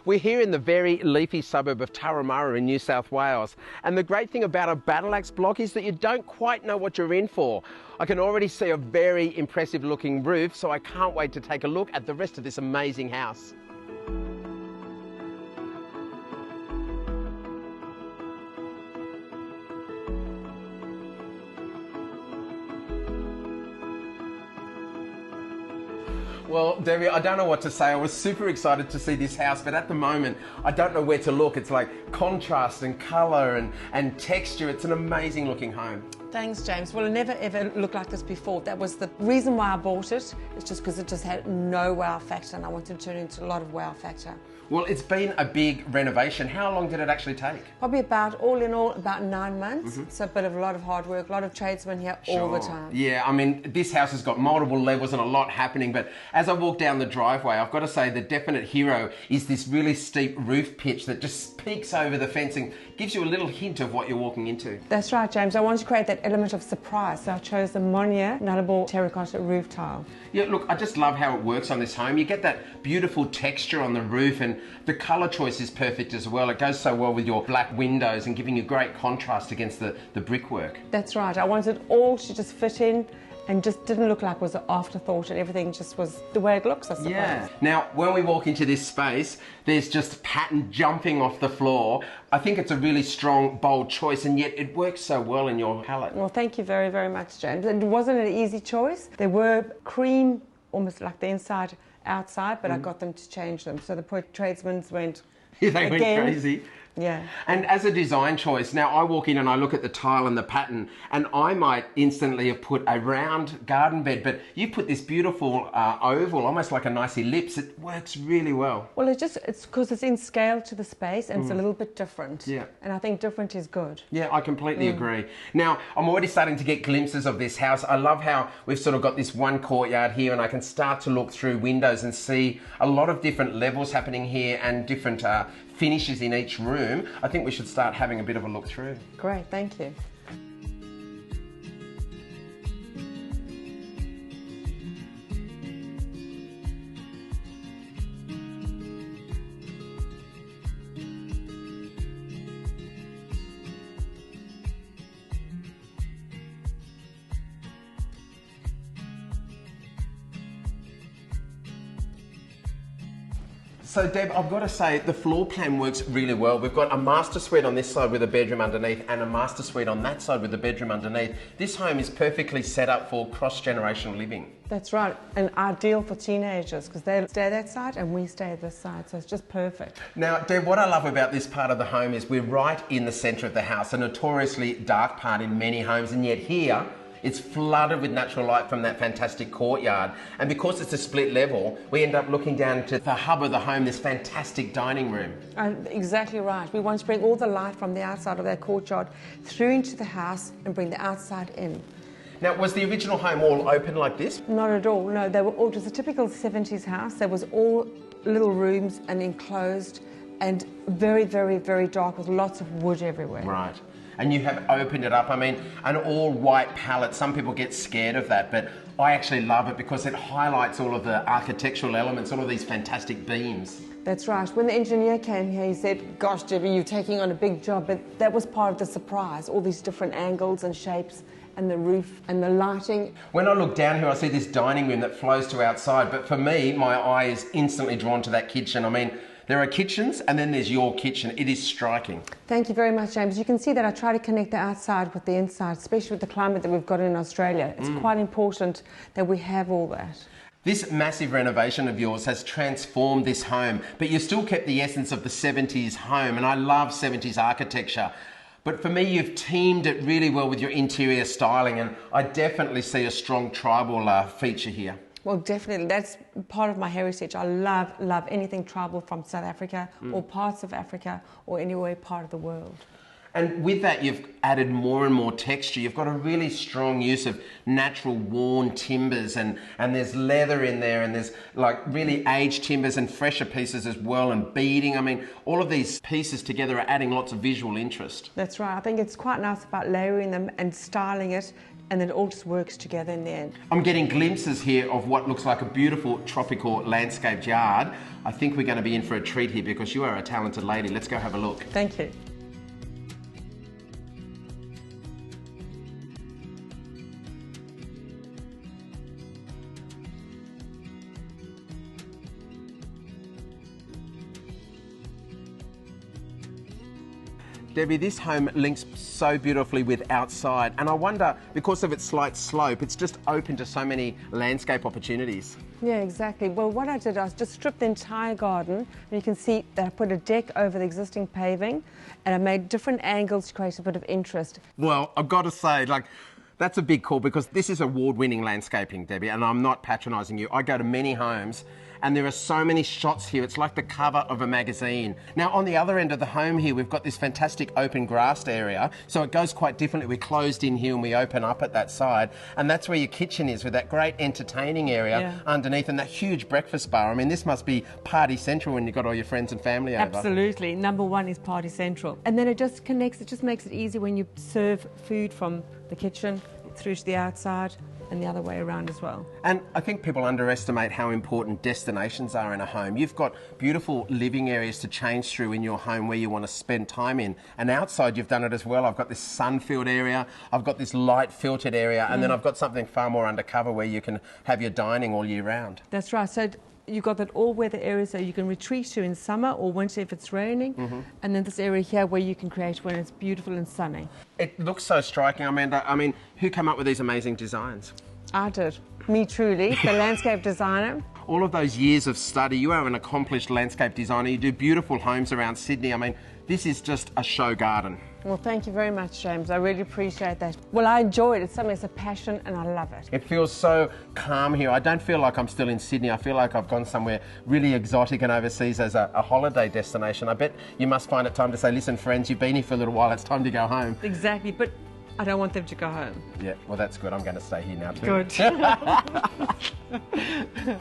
We're here in the very leafy suburb of Turramurra in New South Wales, and the great thing about a battle axe block is that you don't quite know what you're in for. I can already see a very impressive looking roof, so I can't wait to take a look at the rest of this amazing house. Well, Debbie, I don't know what to say. I was super excited to see this house, but at the moment, I don't know where to look. It's like contrast and colour and texture. It's an amazing looking home. Thanks, James. Well, it never ever looked like this before. That was the reason why I bought it. It's just because it just had no wow factor, and I wanted to turn it into a lot of wow factor. Well, it's been a big renovation. How long did it actually take? Probably all in all, about 9 months. So a lot of hard work, a lot of tradesmen here all the time. Yeah, I mean, this house has got multiple levels and a lot happening, but as I walk down the driveway, I've got to say the definite hero is this really steep roof pitch that just peeks over the fencing, gives you a little hint of what you're walking into. That's right, James. I wanted to create that element of surprise, so I chose the Monier Nullarbor terracotta roof tile. Yeah, look, I just love how it works on this home. You get that beautiful texture on the roof, and the colour choice is perfect as well. It goes so well with your black windows and giving you great contrast against the brickwork. That's right. I wanted it all to just fit in and just didn't look like it was an afterthought, and everything just was the way it looks, I suppose. Yeah. Now, when we walk into this space, there's just pattern jumping off the floor. I think it's a really strong, bold choice, and yet it works so well in your palette. Well, thank you very, very much, James. It wasn't an easy choice. They were cream, almost like the inside, outside, but I got them to change them. So the poor tradesmen went They went crazy. Yeah. And as a design choice, now I walk in and I look at the tile and the pattern, and I might instantly have put a round garden bed, but you put this beautiful oval, almost like a nice ellipse. It works really well. Well, it's because it's in scale to the space, and it's a little bit different. Yeah. And I think different is good. Yeah, I completely agree. Now, I'm already starting to get glimpses of this house. I love how we've sort of got this one courtyard here, and I can start to look through windows and see a lot of different levels happening here and different finishes in each room. I think we should start having a bit of a look through. Great, thank you. So Deb, I've got to say the floor plan works really well. We've got a master suite on this side with a bedroom underneath and a master suite on that side with a bedroom underneath. This home is perfectly set up for cross-generational living. That's right, and ideal for teenagers because they stay that side and we stay this side, so it's just perfect. Now, Deb, what I love about this part of the home is we're right in the centre of the house, a notoriously dark part in many homes, and yet here it's flooded with natural light from that fantastic courtyard. And because it's a split level, we end up looking down to the hub of the home, this fantastic dining room. Exactly right. We want to bring all the light from the outside of that courtyard through into the house and bring the outside in. Now, was the original home all open like this? Not at all, no. They were all just a typical 70s house. There was all little rooms and enclosed and very, very, very dark with lots of wood everywhere. Right. And you have opened it up. I mean, an all white palette, some people get scared of that, but I actually love it because it highlights all of the architectural elements, all of these fantastic beams. That's right. When the engineer came here, he said, gosh, Debbie, you're taking on a big job, but that was part of the surprise, all these different angles and shapes and the roof and the lighting. When I look down here, I see this dining room that flows to outside, but for me, my eye is instantly drawn to that kitchen. I mean, there are kitchens and then there's your kitchen. It is striking. Thank you very much, James. You can see that I try to connect the outside with the inside, especially with the climate that we've got in Australia. It's quite important that we have all that. This massive renovation of yours has transformed this home, but you still kept the essence of the 70s home, and I love 70s architecture. But for me, you've teamed it really well with your interior styling, and I definitely see a strong tribal feature here. Well, definitely. That's part of my heritage. I love anything tribal from South Africa or parts of Africa or anywhere part of the world. And with that, you've added more and more texture. You've got a really strong use of natural worn timbers, and there's leather in there, and there's like really aged timbers and fresher pieces as well, and beading. I mean, all of these pieces together are adding lots of visual interest. That's right. I think it's quite nice about layering them and styling it and then it all just works together in the end. I'm getting glimpses here of what looks like a beautiful tropical landscaped yard. I think we're going to be in for a treat here because you are a talented lady. Let's go have a look. Thank you. Debbie, this home links so beautifully with outside, and I wonder, because of its slight slope, it's just open to so many landscape opportunities. Yeah, exactly. Well, what I did, I just stripped the entire garden, and you can see that I put a deck over the existing paving, and I made different angles to create a bit of interest. Well, I've got to say, that's a big call because this is award-winning landscaping, Debbie, and I'm not patronising you. I go to many homes and there are so many shots here. It's like the cover of a magazine. Now, on the other end of the home here, we've got this fantastic open grassed area, so it goes quite differently. We're closed in here and we open up at that side, and that's where your kitchen is with that great entertaining area underneath and that huge breakfast bar. I mean, this must be party central when you've got all your friends and family over. Absolutely. Number one is party central. And then it just connects, it just makes it easy when you serve food from the kitchen through to the outside and the other way around as well. And I think people underestimate how important destinations are in a home. You've got beautiful living areas to change through in your home where you want to spend time in. And outside you've done it as well. I've got this sun-filled area, I've got this light-filtered area, and then I've got something far more undercover where you can have your dining all year round. That's right. So you've got that all-weather area so you can retreat to in summer or winter if it's raining, and then this area here where you can create when it's beautiful and sunny. It looks so striking, Amanda. I mean, who came up with these amazing designs? I did. Me truly, the landscape designer. All of those years of study, you are an accomplished landscape designer. You do beautiful homes around Sydney. I mean, this is just a show garden. Well, thank you very much, James. I really appreciate that. Well, I enjoy it. It's something that's a passion and I love it. It feels so calm here. I don't feel like I'm still in Sydney. I feel like I've gone somewhere really exotic and overseas as a holiday destination. I bet you must find it time to say, listen, friends, you've been here for a little while. It's time to go home. Exactly, but I don't want them to go home. Yeah, well, that's good. I'm going to stay here now too. Good.